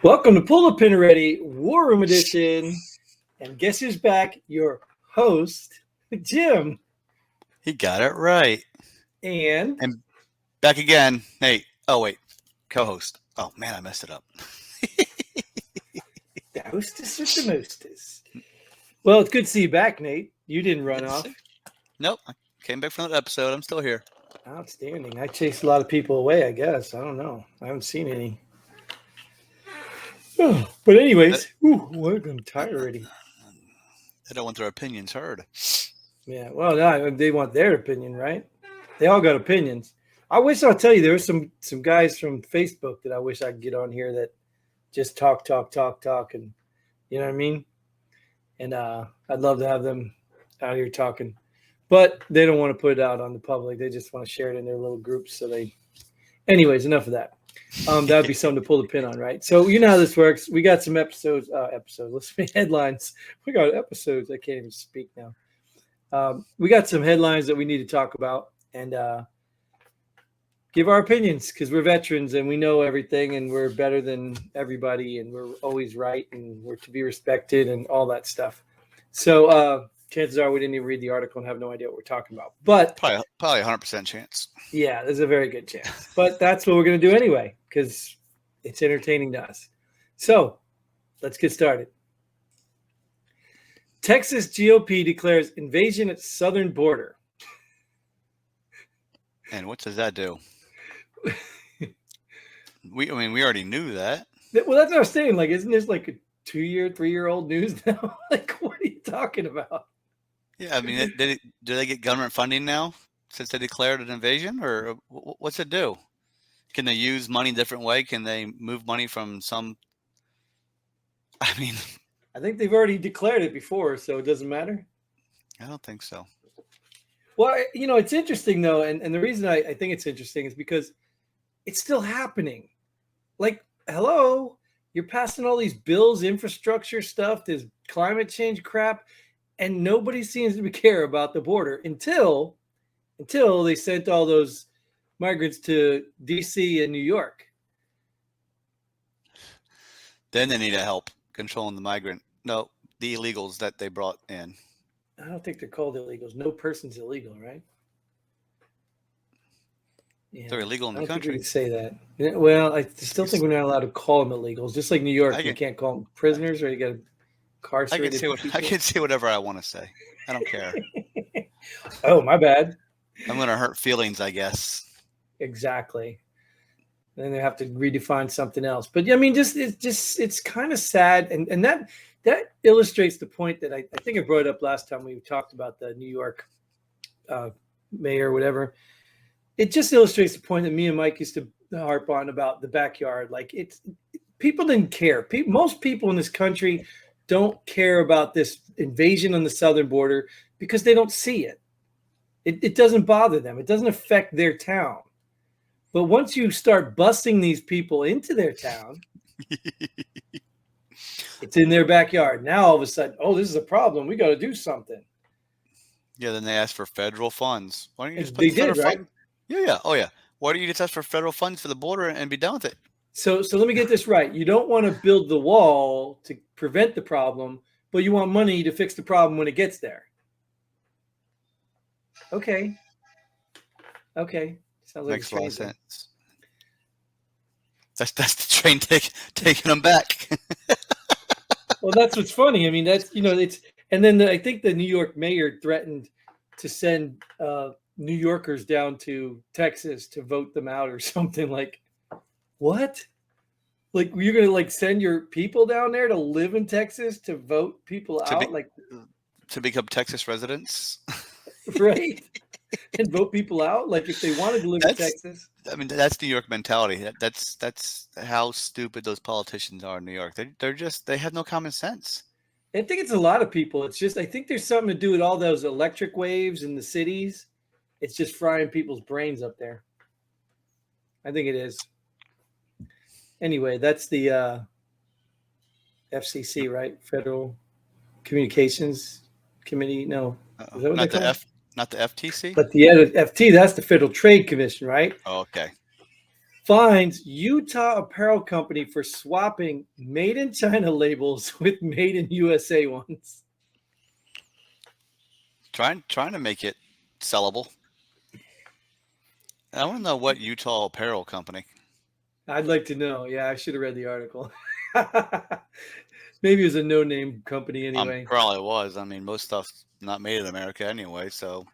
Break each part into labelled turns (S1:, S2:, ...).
S1: Welcome to Pull the Pin Ready War Room Edition. And guess who's back? Your host, Jim.
S2: He got it right.
S1: And
S2: back again, Nate. Oh, wait. Co-host. Oh, man, I messed it up.
S1: the hostess with the mostess. Well, it's good to see you back, Nate. You didn't run off.
S2: Nope. I came back from that episode. I'm still here.
S1: Outstanding. I chased a lot of people away, I guess. I don't know. I haven't seen any. Oh, but anyways, I'm tired already.
S2: They don't want their opinions heard.
S1: Yeah, well, no, they want their opinion, right? They all got opinions. I wish I'll tell you there were some guys from Facebook that I wish I could get on here that just talk, and you know what I mean? And I'd love to have them out here talking. But they don't want to put it out on the public. They just want to share it in their little groups. Anyways, enough of that. That would be something to pull the pin on, right? So you know how this works. We got some episodes. Let's make headlines. We got episodes. I can't even speak now. We got some headlines that we need to talk about and give our opinions because we're veterans and we know everything and we're better than everybody and we're always right and we're to be respected and all that stuff. So chances are we didn't even read the article and have no idea what we're talking about. But
S2: probably 100% chance.
S1: Yeah, there's a very good chance. But that's what we're going to do anyway because it's entertaining to us. So let's get started. Texas GOP declares invasion at southern border.
S2: And what does that do? we already knew that.
S1: Well, that's what I was saying. Like, isn't this like a 3-year-old news now? Like, what are you talking about?
S2: Yeah, I mean, do they get government funding now since they declared an invasion, or what's it do? Can they use money a different way? Can they move money from some? I mean,
S1: I think they've already declared it before, so it doesn't matter.
S2: I don't think so.
S1: Well, it's interesting though, and the reason I think it's interesting is because it's still happening. Like, hello, you're passing all these bills, infrastructure stuff, this climate change crap. And nobody seems to care about the border until they sent all those migrants to D.C. and New York.
S2: Then they need help controlling the illegals that they brought in.
S1: I don't think they're called illegals. No person's illegal, right?
S2: Yeah, they're illegal in the country.
S1: I don't think we can say that. Yeah, well, I still think we're not allowed to call them illegals. Just like New York, you can't call them prisoners, or you got to. I
S2: can say whatever I want to say. I don't care.
S1: Oh, my bad.
S2: I'm going to hurt feelings, I guess.
S1: Exactly. Then they have to redefine something else. But I mean, it's kind of sad, and that illustrates the point that I think I brought it up last time we talked about the New York mayor or whatever. It just illustrates the point that me and Mike used to harp on about the backyard. Like people didn't care. Most people in this country don't care about this invasion on the southern border because they don't see it. It doesn't bother them. It doesn't affect their town. But once you start busing these people into their town, it's in their backyard. Now, all of a sudden, this is a problem. We got to do something.
S2: Yeah, then they ask for federal funds. Why don't you just put
S1: they did, right?
S2: Yeah. Oh, yeah. Why don't you just ask for federal funds for the border and be done with it?
S1: So let me get this right. You don't want to build the wall to prevent the problem, but you want money to fix the problem when it gets there. Okay. Sounds
S2: Makes a lot of sense. That's the train taking them back.
S1: Well, that's what's funny. I mean, that's it's, and then I think the New York mayor threatened to send New Yorkers down to Texas to vote them out or something. Like, what? Like, you're gonna send your people down there to live in Texas to vote people out,
S2: to become Texas residents,
S1: right? And vote people out, like if they wanted to live in Texas.
S2: I mean, that's New York mentality. That's how stupid those politicians are in New York. They have no common sense.
S1: I think it's a lot of people. It's just I think there's something to do with all those electric waves in the cities. It's just frying people's brains up there. I think it is. Anyway, that's the FCC, right? Federal Communications Committee. No,
S2: is that what not the FTC?
S1: But the FT, that's the Federal Trade Commission, right?
S2: Oh, okay.
S1: fines Utah apparel company for swapping made in China labels with made in USA ones.
S2: Trying to make it sellable. I want to know what Utah apparel company.
S1: I'd like to know. Yeah, I should have read the article. Maybe it was a no-name company anyway.
S2: Probably was. I mean, most stuff's not made in America anyway, so.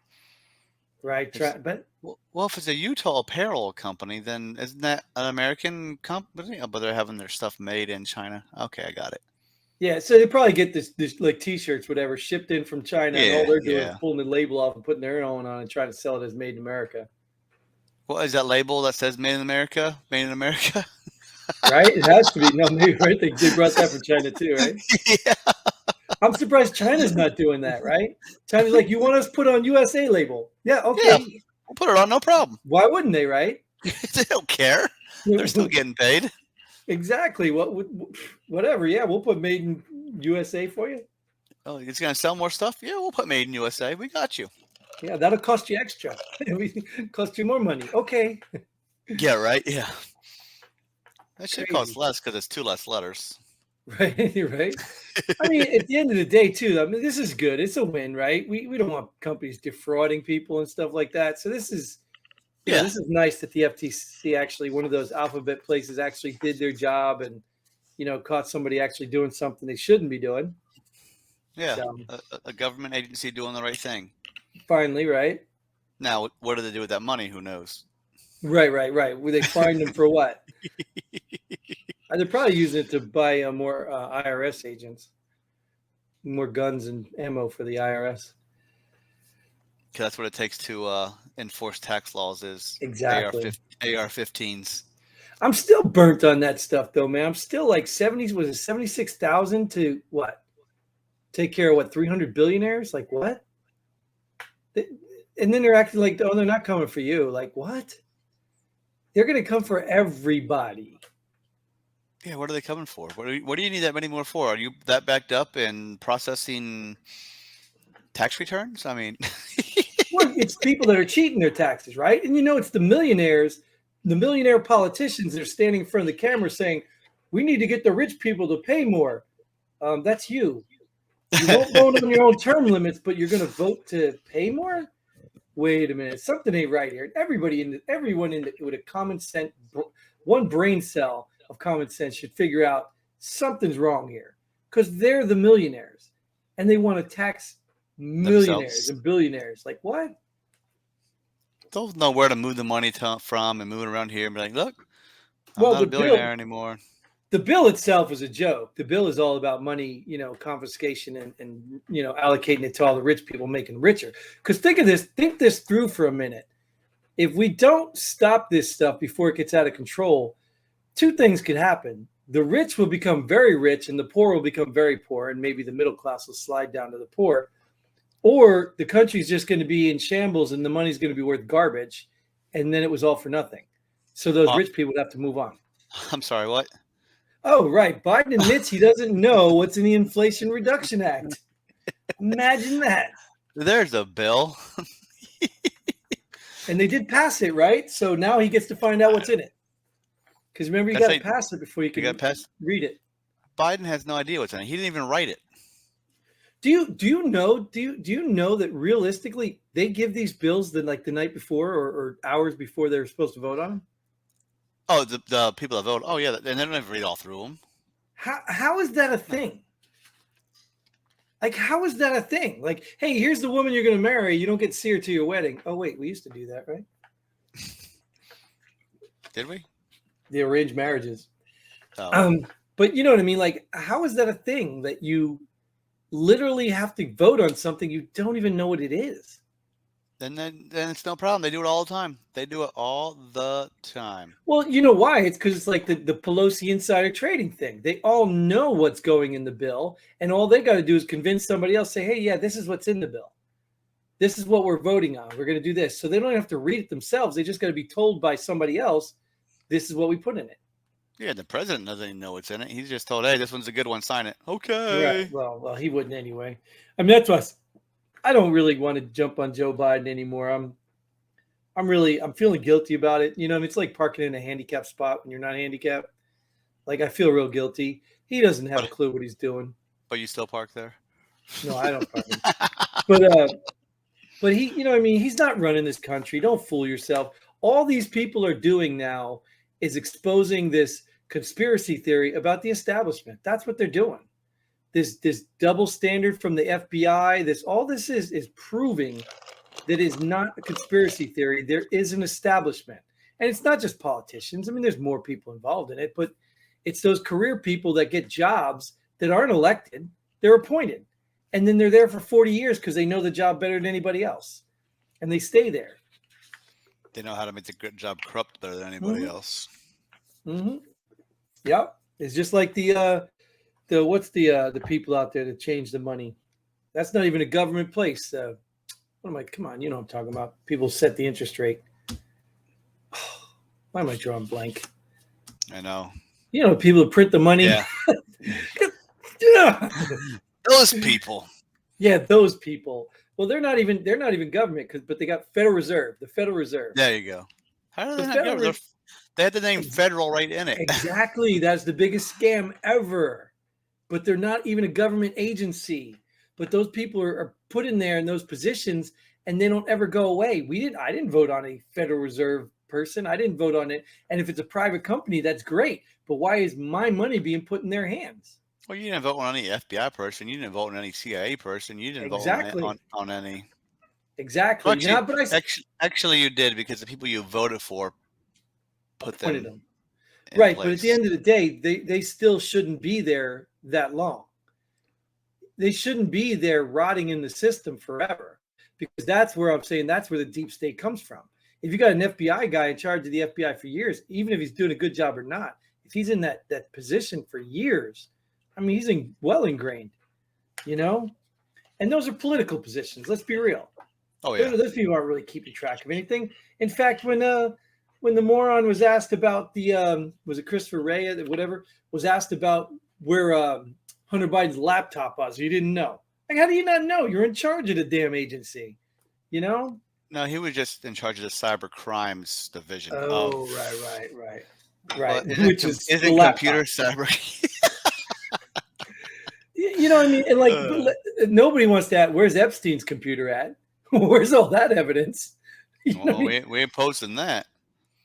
S1: Right. But
S2: Well, if it's a Utah apparel company, then isn't that an American company? Oh, but they're having their stuff made in China. Okay, I got it.
S1: yeah, so they probably get this like T-shirts, whatever, shipped in from China, and all
S2: Yeah,
S1: they're doing is
S2: yeah.
S1: pulling the label off and putting their own on and trying to sell it as made in America.
S2: What is that label that says "Made in America"? Made in America.
S1: Right? It has to be. No, maybe right. They brought that from China too, right?
S2: Yeah.
S1: I'm surprised China's not doing that, right? China's like, you want us to put on USA label? Yeah,
S2: Yeah.
S1: okay.
S2: We'll put it on, no problem.
S1: Why wouldn't they, right?
S2: They don't care. They're still getting paid.
S1: Exactly. Whatever. Yeah, we'll put made in USA for you.
S2: Oh, it's gonna sell more stuff. Yeah, we'll put "Made in USA." We got you.
S1: Yeah, that'll cost you extra. Cost you more money. Okay.
S2: Yeah, right. Yeah, that should cost
S1: Crazy.
S2: less because it's 2 less letters.
S1: Right. Right. I mean, at the end of the day, too, I mean, this is good. It's a win, right? We don't want companies defrauding people and stuff like that. So this is,
S2: Yeah,
S1: this is nice that the FTC actually, one of those alphabet places, actually did their job and, caught somebody actually doing something they shouldn't be doing.
S2: yeah.
S1: So
S2: A government agency doing the right thing.
S1: finally, right?
S2: Now, what do they do with that money? Who knows?
S1: Right. Where they find them for what? They're probably using it to buy more IRS agents, more guns and ammo for the IRS.
S2: Because that's what it takes to enforce tax laws is
S1: Exactly.
S2: AR-15s.
S1: I'm still burnt on that stuff, though, man. I'm still like 70s. Was it 76,000 to what? Take care of what? 300 billionaires? Like what? And then they're acting like, oh, they're not coming for you. Like what? They're going to come for everybody.
S2: Yeah, what are they coming for? What do you need that many more for? Are you that backed up in processing tax returns? I mean,
S1: Well, it's people that are cheating their taxes, right? And it's the millionaires, the millionaire politicians that are standing in front of the camera saying, we need to get the rich people to pay more. That's you. You won't vote on your own term limits, but you're going to vote to pay more? Wait a minute. Something ain't right here. Everyone with a common sense, one brain cell of common sense should figure out something's wrong here because they're the millionaires and they want to tax millionaires and billionaires. Like what?
S2: Don't know where to move the money from and move it around here and be like, look, I'm not a billionaire anymore.
S1: The bill itself is a joke. The bill is all about money, confiscation and allocating it to all the rich people, making richer. Because think this through for a minute. If we don't stop this stuff before it gets out of control, two things could happen. The rich will become very rich and the poor will become very poor, and maybe the middle class will slide down to the poor. Or the country's just going to be in shambles and the money's going to be worth garbage, and then it was all for nothing. So those rich people would have to move on.
S2: I'm sorry, what?
S1: Oh, right. Biden admits he doesn't know what's in the Inflation Reduction Act. Imagine that.
S2: There's a bill.
S1: And they did pass it, right? So now he gets to find out what's in it. Because remember, you got to pass it before you can read it.
S2: Biden has no idea what's in it. He didn't even write it.
S1: Do you know that realistically they give these bills the night before or hours before they're supposed to vote on them?
S2: Oh, the people that vote. Oh, yeah, and they don't even read all through them.
S1: How is that a thing? Like, how is that a thing? Like, hey, here's the woman you're going to marry. You don't get to see her to your wedding. Oh, wait, we used to do that, right?
S2: Did we?
S1: The arranged marriages.
S2: Oh.
S1: But you know what I mean? Like, how is that a thing that you literally have to vote on something you don't even know what it is?
S2: Then it's no problem. They do it all the time. They do it all the time.
S1: Well, you know why? It's because it's like the Pelosi insider trading thing. They all know what's going in the bill, and all they got to do is convince somebody else, say, hey, yeah, this is what's in the bill. This is what we're voting on. We're going to do this. So they don't have to read it themselves. They just got to be told by somebody else, this is what we put in it.
S2: Yeah, the president doesn't even know what's in it. He's just told, hey, this one's a good one. Sign it. Okay.
S1: Right. Well, he wouldn't anyway. I mean, that's why I don't really want to jump on Joe Biden anymore. I'm feeling guilty about it. You know, it's like parking in a handicapped spot when you're not handicapped. Like, I feel real guilty. He doesn't have a
S2: But
S1: clue what he's doing.
S2: but you still park there?
S1: No, I don't park him. But but he, you know, what I mean, he's not running this country. Don't fool yourself. All these people are doing now is exposing this conspiracy theory about the establishment. That's what they're doing. This double standard from the FBI. All this is proving that is not a conspiracy theory. There is an establishment, and it's not just politicians. I mean, there's more people involved in it, but it's those career people that get jobs that aren't elected. They're appointed, and then they're there for 40 years because they know the job better than anybody else, and they stay there.
S2: They know how to make the good job corrupt better than anybody else.
S1: Mm-hmm. Yep. It's just like the people out there that change the money. That's not even a government place. What am I? Come on, you know what I'm talking about. People set the interest rate. Why am I drawing blank?
S2: I know.
S1: You know, people who print the money.
S2: Yeah.
S1: Yeah.
S2: Those people.
S1: Yeah, those people. Well, they're not even government but they got Federal Reserve, the Federal Reserve.
S2: There you go. How do they
S1: The
S2: not go? They had the name federal right in it.
S1: Exactly. That's the biggest scam ever. But they're not even a government agency. But those people are put in there in those positions, and they don't ever go away. I didn't vote on a Federal Reserve person. I didn't vote on it. And if it's a private company, that's great. But why is my money being put in their hands?
S2: Well, you didn't vote on any FBI person. You didn't vote on any CIA person. You didn't vote on any.
S1: Exactly.
S2: Well, actually, you did, because the people you voted for put them.
S1: Right. Place. But at the end of the day, they still shouldn't be there that long. They shouldn't be there rotting in the system forever, because that's where I'm saying that's where the deep state comes from. If you got an FBI guy in charge of the FBI for years, even if he's doing a good job or not, if he's in that position for years, I mean, he's well ingrained, you know? And those are political positions. Let's be real.
S2: Oh, yeah.
S1: Those people aren't really keeping track of anything. In fact, when the moron was asked about was it Christopher Wray, whatever, was asked about where Hunter Biden's laptop was, you didn't know. Like, how do you not know? You're in charge of the damn agency, you know?
S2: No, he was just in charge of the cyber crimes division.
S1: Oh, right.
S2: Which is computer cyber.
S1: You know what I mean? And like, nobody wants to ask, where's Epstein's computer at? Where's all that evidence?
S2: You know we ain't posting that.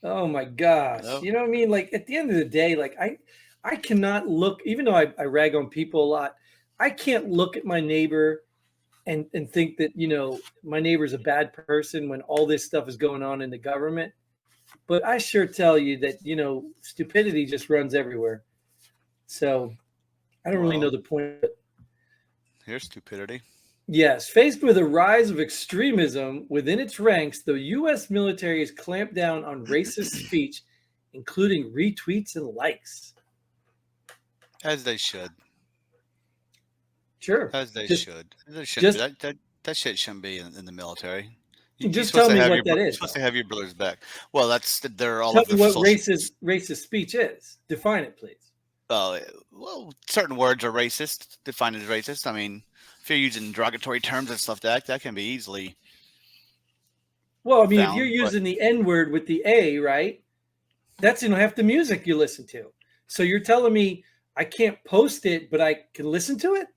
S1: Oh my gosh. Nope. You know what I mean? Like, at the end of the day, like I cannot look, even though I rag on people a lot, I can't look at my neighbor and think that, you know, my neighbor's a bad person when all this stuff is going on in the government. But I sure tell you that, you know, stupidity just runs everywhere. So I don't really know the point.
S2: Here's stupidity.
S1: Yes. Faced with a rise of extremism within its ranks, the U.S. military has clamped down on racist speech, including retweets and likes.
S2: As they should.
S1: Sure.
S2: As they should. That shit shouldn't be in the military.
S1: Just tell me what that is.
S2: You're supposed to have your brother's back. Well, they're all.
S1: Tell me what racist speech is. Define it, please.
S2: Well, certain words are racist. Defined as racist. I mean, if you're using derogatory terms and stuff, that can be easily.
S1: Well, I mean, if you're using the N word with the A, right? That's half the music you listen to. So you're telling me I can't post it, but I can listen to it?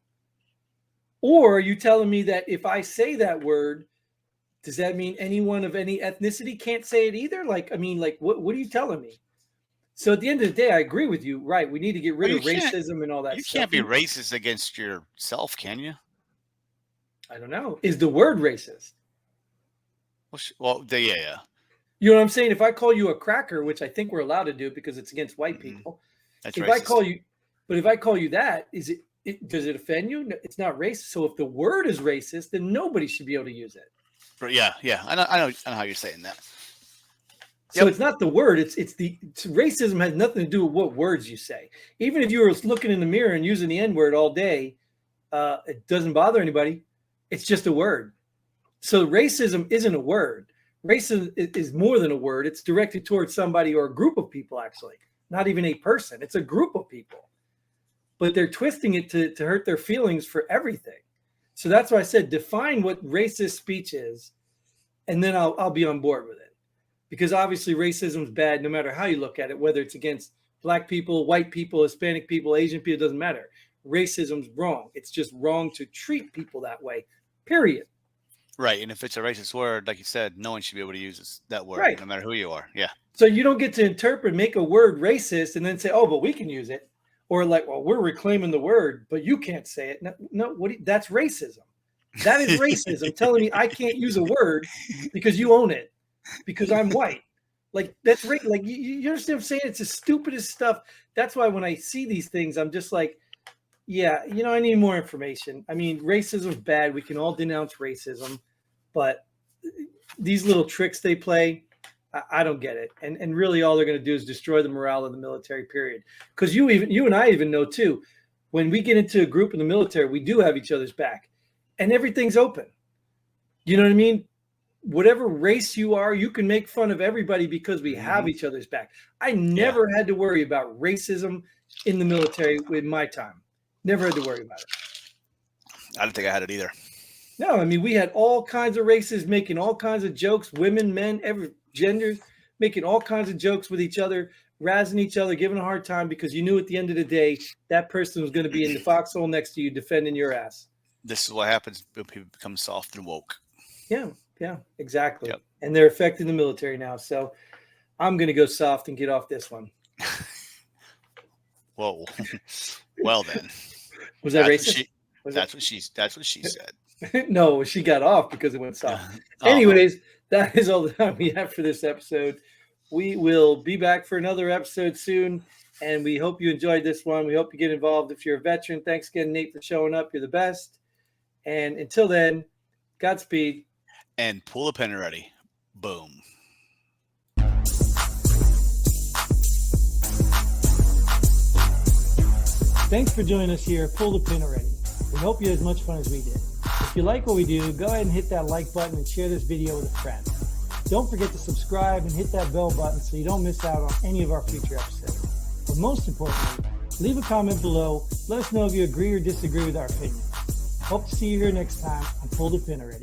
S1: Or are you telling me that if I say that word, does that mean anyone of any ethnicity can't say it either? Like, I mean, like, what are you telling me? So at the end of the day, I agree with you. Right. We need to get rid of racism and all that stuff.
S2: You can't be racist against yourself, can you?
S1: I don't know. Is the word racist?
S2: Well, yeah.
S1: You know what I'm saying? If I call you a cracker, which I think we're allowed to do because it's against white people.
S2: That's
S1: if
S2: racist.
S1: If I call you that, does it offend you? No, it's not racist. So if the word is racist, then nobody should be able to use it.
S2: Yeah. I know how you're saying that.
S1: So it's not the word. It's racism has nothing to do with what words you say. Even if you were looking in the mirror and using the N word all day, it doesn't bother anybody. It's just a word. So racism isn't a word. Racism is more than a word. It's directed towards somebody or a group of people, actually. Not even a person. It's a group of people. But they're twisting it to hurt their feelings for everything. So that's why I said define what racist speech is, and then I'll be on board with it. because obviously racism is bad no matter how you look at it, whether it's against black people, white people, Hispanic people, Asian people, it doesn't matter. Racism's wrong. It's just wrong to treat people that way, period.
S2: Right. And if it's a racist word, like you said, no one should be able to use that word,
S1: Right.
S2: no matter who you are. Yeah.
S1: So you don't get to interpret, make a word racist and then say, oh, but we can use it. Or like, well, we're reclaiming the word, but you can't say it. No, that's racism. That is racism telling me I can't use a word because you own it, because I'm white. Like, that's right. Like, you understand what I'm saying? It's the stupidest stuff. That's why when I see these things, I'm just like, yeah, I need more information. I mean, racism's bad. We can all denounce racism, but these little tricks they play, I don't get it. And really all they're going to do is destroy the morale of the military, period. Because you and I even know too, when we get into a group in the military, we do have each other's back and everything's open. You know what I mean? Whatever race you are, you can make fun of everybody because we have each other's back. I never had to worry about racism in the military in my time. Never had to worry about it.
S2: I don't think I had it either.
S1: No, I mean, we had all kinds of races making all kinds of jokes, women, men, every gender, making all kinds of jokes with each other, razzing each other, giving a hard time because you knew at the end of the day, that person was going to be in the foxhole next to you defending your ass.
S2: This is what happens when people become soft and woke.
S1: Yeah, exactly.
S2: Yep.
S1: And they're affecting the military now. So I'm going to go soft and get off this one.
S2: Whoa. Well then.
S1: Was that racist?
S2: That's what she said.
S1: No, she got off because it went soft. Anyways, that is all the time we have for this episode. We will be back for another episode soon, and we hope you enjoyed this one. We hope you get involved if you're a veteran. Thanks again, Nate, for showing up. You're the best. And until then, Godspeed.
S2: And pull the pin ready. Boom.
S1: Thanks for joining us here at Pull the Pin Already. We hope you had as much fun as we did. If you like what we do, go ahead and hit that like button and share this video with a friend. Don't forget to subscribe and hit that bell button so you don't miss out on any of our future episodes. But most importantly, leave a comment below. Let us know if you agree or disagree with our opinion. Hope to see you here next time on Pull the Pin Already.